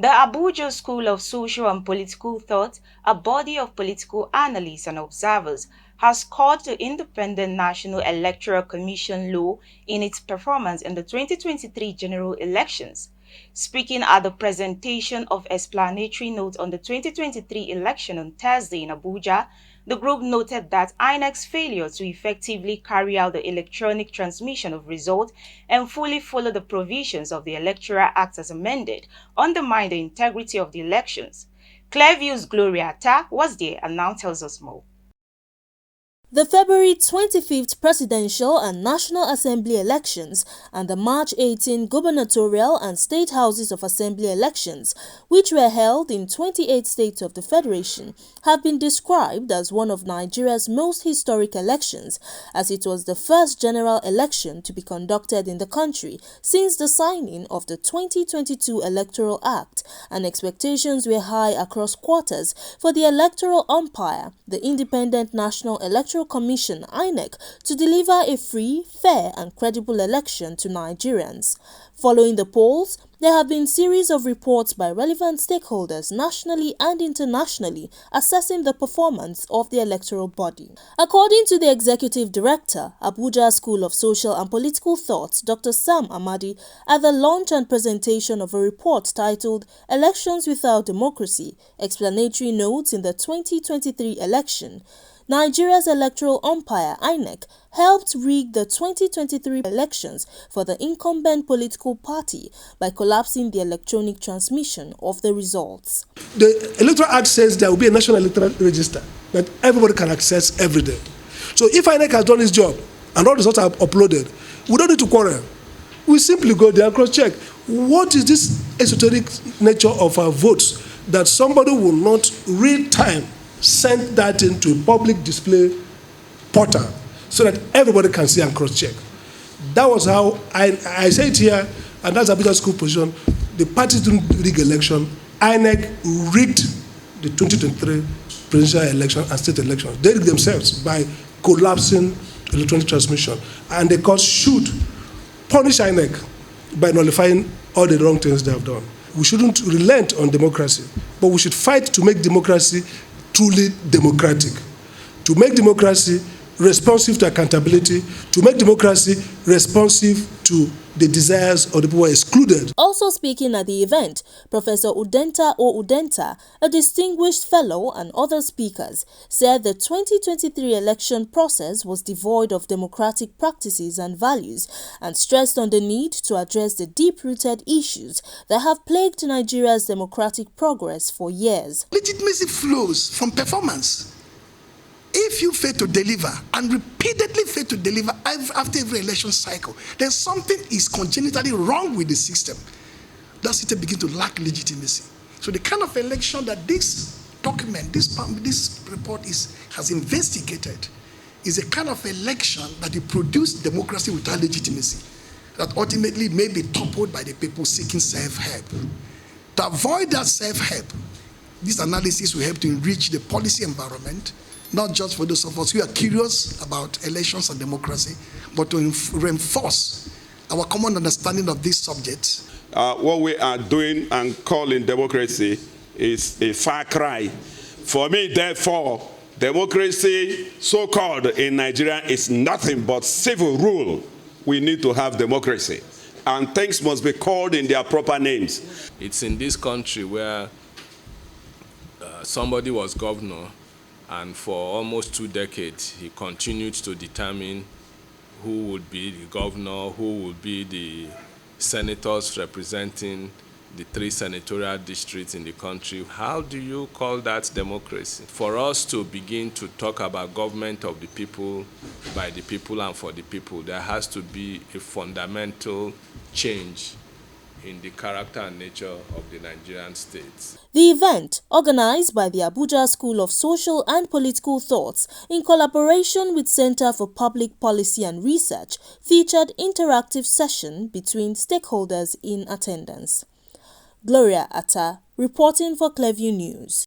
The Abuja School of Social and Political Thought, a body of political analysts and observers, has called the Independent National Electoral Commission low in its performance in the 2023 general elections. Speaking at the presentation of explanatory notes on the 2023 election on Thursday in Abuja, the group noted that Inec's failure to effectively carry out the electronic transmission of results and fully follow the provisions of the Electoral Act as amended undermined the integrity of the elections. Clearview's Gloria Atta was there and now tells us more. The February 25th presidential and National Assembly elections and the March 18 gubernatorial and state houses of assembly elections, which were held in 28 states of the Federation, have been described as one of Nigeria's most historic elections, as it was the first general election to be conducted in the country since the signing of the 2022 Electoral Act, and expectations were high across quarters for the electoral umpire, the Independent National Electoral Commission (Inec) to deliver a free, fair and credible election to Nigerians. Following the polls, there have been a series of reports by relevant stakeholders nationally and internationally assessing the performance of the electoral body. According to the Executive Director, Abuja School of Social and Political Thought, Dr. Sam Amadi, at the launch and presentation of a report titled Elections Without Democracy, Explanatory Notes in the 2023 Election, Nigeria's electoral umpire INEC helped rig the 2023 elections for the incumbent political party by collapsing the electronic transmission of the results. The Electoral Act says there will be a national electoral register that everybody can access every day. So if INEC has done its job and all the results are uploaded, we don't need to quarrel. We simply go there and cross-check. What is this esoteric nature of our votes that somebody will not real time send that into a public display portal so that everybody can see and cross-check? That was how I say it here, and that's Abuja School position. The parties didn't rig election. INEC rigged the 2023 presidential election and state elections. They rigged themselves by collapsing electronic transmission, and the court should punish INEC by nullifying all the wrong things they have done. We shouldn't relent on democracy, but we should fight to make democracy truly democratic, to make democracy responsive to accountability, to make democracy responsive to the desires of the people who are excluded. Also speaking at the event, Professor Udenta O. Udenta, a distinguished fellow, and other speakers said the 2023 election process was devoid of democratic practices and values, and stressed on the need to address the deep-rooted issues that have plagued Nigeria's democratic progress for years. Legitimacy flows from performance. If you fail to deliver and repeatedly fail to deliver after every election cycle, then something is congenitally wrong with the system. That's it, begin to lack legitimacy. So the kind of election that this document, this report has investigated is a kind of election that will produce democracy without legitimacy, that ultimately may be toppled by the people seeking self-help. To avoid that self-help, this analysis will help to enrich the policy environment, not just for those of us who are curious about elections and democracy, but to reinforce our common understanding of these subjects. What we are doing and calling democracy is a far cry. For me, therefore, democracy, so-called in Nigeria, is nothing but civil rule. We need to have democracy, and things must be called in their proper names. It's in this country where somebody was governor, and for almost 2 decades, he continued to determine who would be the governor, who would be the senators representing the 3 senatorial districts in the country. How do you call that democracy? For us to begin to talk about government of the people, by the people and for the people, there has to be a fundamental change in the character and nature of the Nigerian state. The event, organized by the Abuja School of Social and Political Thoughts in collaboration with Center for Public Policy and Research, featured interactive session between stakeholders in attendance. Gloria Atta, reporting for Clearview News.